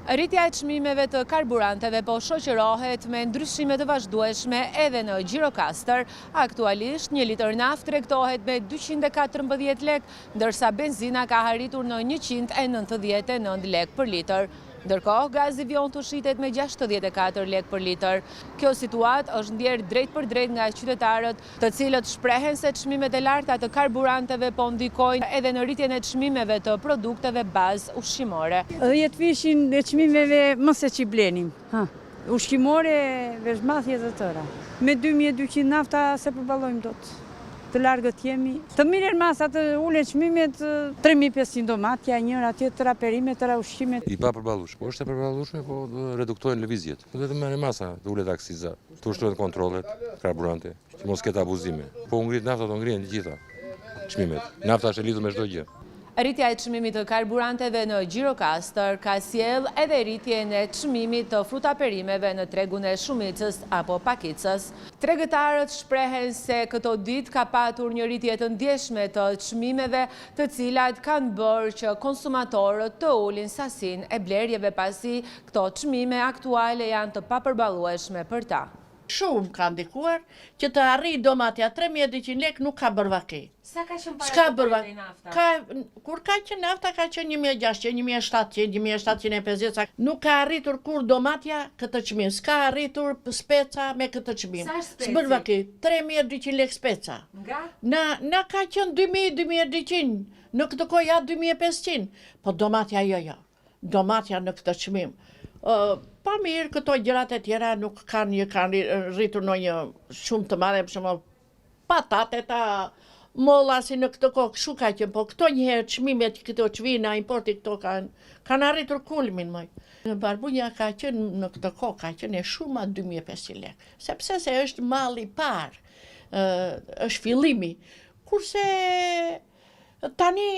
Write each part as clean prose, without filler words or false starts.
Rritja e çmimeve të karburanteve po shoqërohet me ndryshime të vazhdueshme edhe në Gjirokastër. Aktualisht, 1 litër naftë tregtohet me 214 lek, ndërsa benzina ka arritur në 199 lek për litër. Ndërkohë, gazi vjon të shitet me 64 lek për litër. Kjo situatë është ndjerë drejt për drejt nga qytetarët, të cilët shprehen se çmimet e larta të karburanteve po ndikojnë edhe në rritjen e çmimeve të produkteve bazë ushqimore. 10 vishin e çmimeve mos e që blenim. Ushqimore, veçmathje të tëra. Me 2200 nafta se përballojmë dot. Të largët jemi. Të mirën masa të ulet çmimet 3500 domatja, njëra tjetra perime, tëra ushqimet. I pa përballueshme, po është e përballueshme, po reduktojnë lëvizjet. Do të merren masa, të ulet aksiza, të ushtrohen kontrollet, karburante, që mos ketë abuzime. Po u ngrit nafta, do ngrihen të gjitha çmimet. Nafta është e lidhur me çdo gjë. Rritja e çmimit të karburanteve në Gjirokastër ka sjell edhe rritjen e çmimit të frutaperimeve në tregun e shumicës apo pakicës. Tregëtarët shprehen se këto ditë ka patur një rritje të ndjeshme të çmimeve, të cilat kanë bërë që konsumatorët të ulin sasinë e blerjeve pasi këto çmime aktuale janë të papërballueshme për ta. Shumë ka ndikuar që të arrijë domatja 3200 lek nuk ka bërë vaki. Sa ka qenë para të nafta? Kur ka qenë nafta ka qenë 1600, 1700, 1750, nuk ka arritur kur domatja këtë çmim, s'ka arritur speca me këtë çmim. Sa speci? S'bër vaki, 3200 lek speca. Nga? Na ka qenë 2200, në këtë kohë ja 2500, po domatja jo. Domatja në këtë çmim. Pa mirë, këto gjërat e tjera nuk kanë rritur në një shumë të madhe, për shembull patateta, molla si në këtë kohë, kështu ka qenë, po këto njëherë çmimet këto çvina, importi këto kanë arritur kulmin më. Barbunja ka qenë në këtë kohë, ka qenë e shumë 2500 lek, sepse se është malli i parë, është fillimi, kurse tani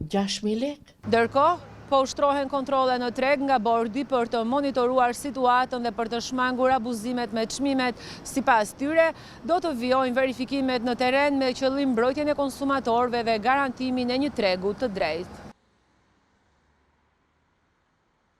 6000 lek. Ndërkohë, po ushtrohen kontrole në treg nga bordi për të monitoruar situatën dhe për të shmangur abuzimet me çmimet. Sipas tyre, do të vijojnë verifikimet në teren me qëllim mbrojtjen e konsumatorëve dhe garantimin e një tregu të drejtë.